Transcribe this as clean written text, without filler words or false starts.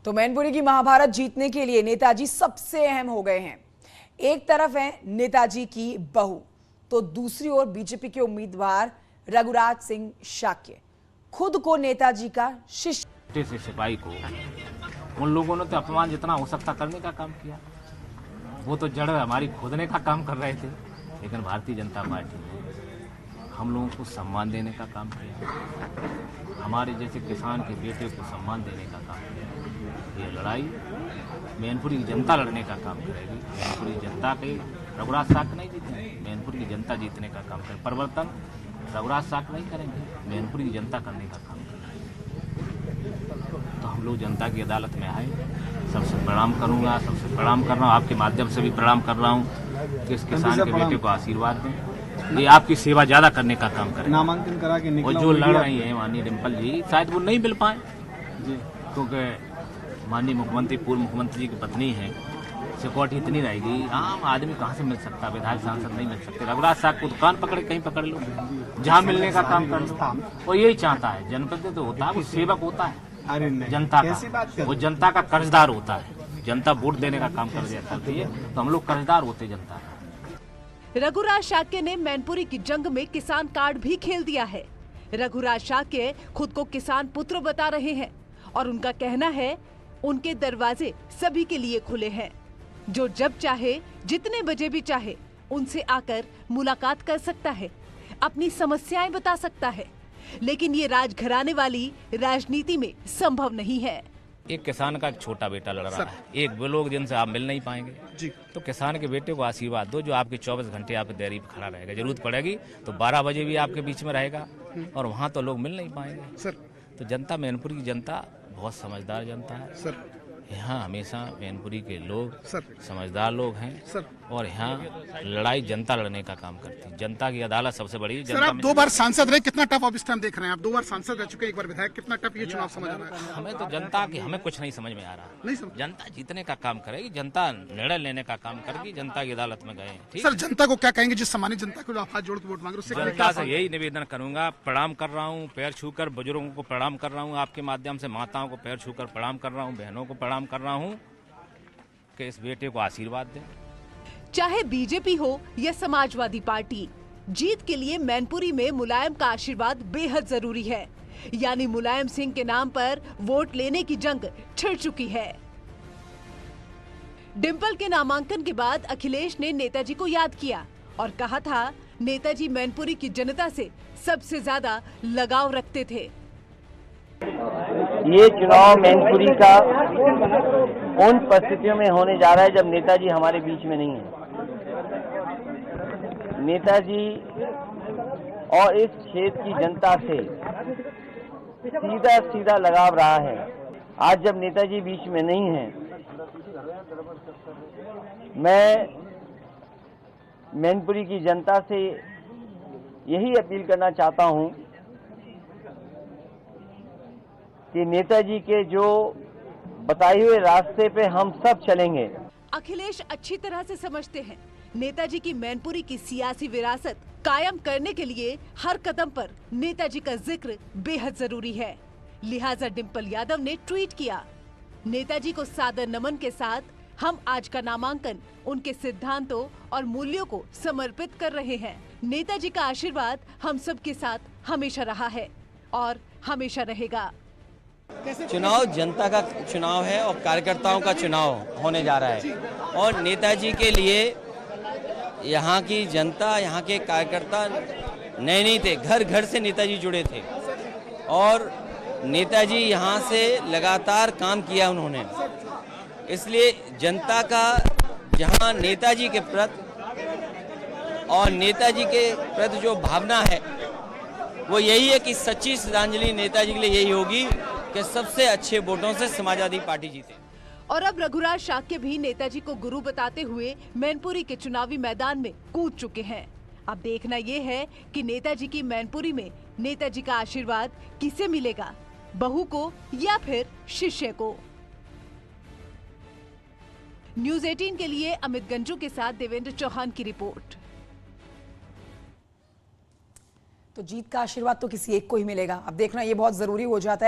तो मैनपुरी की महाभारत जीतने के लिए नेताजी सबसे अहम हो गए हैं। एक तरफ है नेताजी की बहू, तो दूसरी ओर बीजेपी के उम्मीदवार रघुराज सिंह शाक्य, खुद को नेताजी का शिष्य से सिपाही को उन लोगों ने तो अपमान जितना हो सकता करने का काम किया। वो तो जड़ हमारी खोदने का काम कर रहे थे, लेकिन भारतीय जनता पार्टी ने हम लोगों को सम्मान देने का काम किया, हमारे जैसे किसान के बेटे को सम्मान देने का काम किया। ये लड़ाई मैनपुरी की जनता लड़ने का काम करेगी। मैनपुरी जनता के रघुराज शाक्य नहीं जीतेंगे, मैनपुरी की जनता जीतने का काम करेगी। परिवर्तन रघुराज शाक्य नहीं करेंगे, मैनपुरी की जनता करने का काम करेगी। तो हम लोग जनता की अदालत में आए, सबसे प्रणाम करूंगा, सबसे प्रणाम कर रहा हूँ, आपके माध्यम से भी प्रणाम कर रहा हूँ कि इस किसान के बेटे को आशीर्वाद दें, ये आपकी सेवा ज्यादा करने का काम करें। नामांकन करा के और जो लड़ रही है माननीय डिम्पल जी, शायद वो नहीं मिल पाए क्योंकि माननीय मुख्यमंत्री, पूर्व मुख्यमंत्री जी की पत्नी है, सिक्योरिटी इतनी रहेगी, आम आदमी कहाँ से मिल सकता, विधायक सांसद नहीं मिल सकते। रघुराज साहब को दुकान पकड़े कहीं पकड़ लो, जहाँ मिलने का काम कर लो। वो यही चाहता है, जनप्रतिनिधि तो होता है, वो सेवक होता है जनता का, वो जनता का कर्जदार होता है। जनता वोट देने का काम कर दिया करती है, तो हम लोग कर्जदार होते जनता का। रघुराज शाक्य ने मैनपुरी की जंग में किसान कार्ड भी खेल दिया है। रघुराज शाक्य खुद को किसान पुत्र बता रहे हैं और उनका कहना है उनके दरवाजे सभी के लिए खुले हैं। जो जब चाहे, जितने बजे भी चाहे, उनसे आकर मुलाकात कर सकता है, अपनी समस्याएं बता सकता है। लेकिन ये राजघराने वाली राजनीति में संभव नहीं है। एक किसान का छोटा बेटा लड़ रहा है, एक वो लोग जिनसे आप मिल नहीं पाएंगे जी। तो किसान के बेटे को आशीर्वाद दो, जो आपके 24 घंटे आपके देरी पर खड़ा रहेगा। जरूरत पड़ेगी तो 12 बजे भी आपके बीच में रहेगा, और वहाँ तो लोग मिल नहीं पाएंगे सर। तो जनता, मैनपुरी की जनता बहुत समझदार जनता है सर। यहाँ हमेशा मैनपुरी के लोग समझदार लोग हैं सर, और यहाँ लड़ाई जनता लड़ने का काम करती है। जनता की अदालत सबसे बड़ी सर। आप 2 बार सांसद रहे, कितना टफ अब इस टाइम देख रहे हैं आप? 2 बार सांसद रह चुके, एक बार विधायक, कितना टफ ये चुनाव समझ आ रहा है? हमें तो जनता की, हमें कुछ नहीं समझ में आ रहा, नहीं समझ। जनता जीतने का काम करेगी, जनता निर्णय लेने का काम करेगी, जनता की अदालत में गए। ठीक सर, जनता को क्या कहेंगे जिस सम्मानित जनता को आप हाथ जोड़ के वोट मांग रहे हो? जनता से यही निवेदन करूंगा, प्रणाम कर रहा हूँ, पैर छूकर बुजुर्गों को प्रणाम कर रहा हूँ, आपके माध्यम से माताओं को पैर छूकर प्रणाम कर रहा हूँ, बहनों को प्रणाम कर रहा हूँ कि इस बेटे को आशीर्वाद दें। चाहे बीजेपी हो या समाजवादी पार्टी, जीत के लिए मैनपुरी में मुलायम का आशीर्वाद बेहद जरूरी है। यानी मुलायम सिंह के नाम पर वोट लेने की जंग छिड़ चुकी है। डिम्पल के नामांकन के बाद अखिलेश ने नेताजी को याद किया और कहा था नेताजी मैनपुरी की जनता से सबसे ज्यादा लगाव रखते थे। ये चुनाव मैनपुरी का उन परिस्थितियों में होने जा रहा है जब नेताजी हमारे बीच में नहीं है। नेताजी और इस क्षेत्र की जनता से सीधा सीधा लगाव रहा है। आज जब नेताजी बीच में नहीं है, मैं मैनपुरी की जनता से यही अपील करना चाहता हूं कि नेताजी के जो बताए हुए रास्ते पे हम सब चलेंगे। अखिलेश अच्छी तरह से समझते हैं नेताजी की मैनपुरी की सियासी विरासत कायम करने के लिए हर कदम पर नेताजी का जिक्र बेहद जरूरी है। लिहाजा डिम्पल यादव ने ट्वीट किया, नेताजी को सादर नमन के साथ हम आज का नामांकन उनके सिद्धांतों और मूल्यों को समर्पित कर रहे हैं। नेताजी का आशीर्वाद हम सब के साथ हमेशा रहा है और हमेशा रहेगा। चुनाव जनता का चुनाव है और कार्यकर्ताओं का चुनाव होने जा रहा है, और नेताजी के लिए यहाँ की जनता, यहाँ के कार्यकर्ता नए नहीं थे, घर घर से नेताजी जुड़े थे, और नेताजी यहाँ से लगातार काम किया उन्होंने। इसलिए जनता का जहाँ नेताजी के प्रति और नेताजी के प्रति जो भावना है वो यही है कि सच्ची श्रद्धांजलि नेताजी के लिए यही होगी कि सबसे अच्छे वोटों से समाजवादी पार्टी जीते। और अब रघुराज शाक्य भी नेताजी को गुरु बताते हुए मैनपुरी के चुनावी मैदान में कूद चुके हैं। अब देखना ये है कि नेताजी की मैनपुरी में नेताजी का आशीर्वाद किसे मिलेगा, बहू को या फिर शिष्य को। न्यूज़ 18 के लिए अमित गंजू के साथ देवेंद्र चौहान की रिपोर्ट। तो जीत का आशीर्वाद तो किसी एक को ही मिलेगा। अब देखना ये बहुत जरूरी हो जाता है।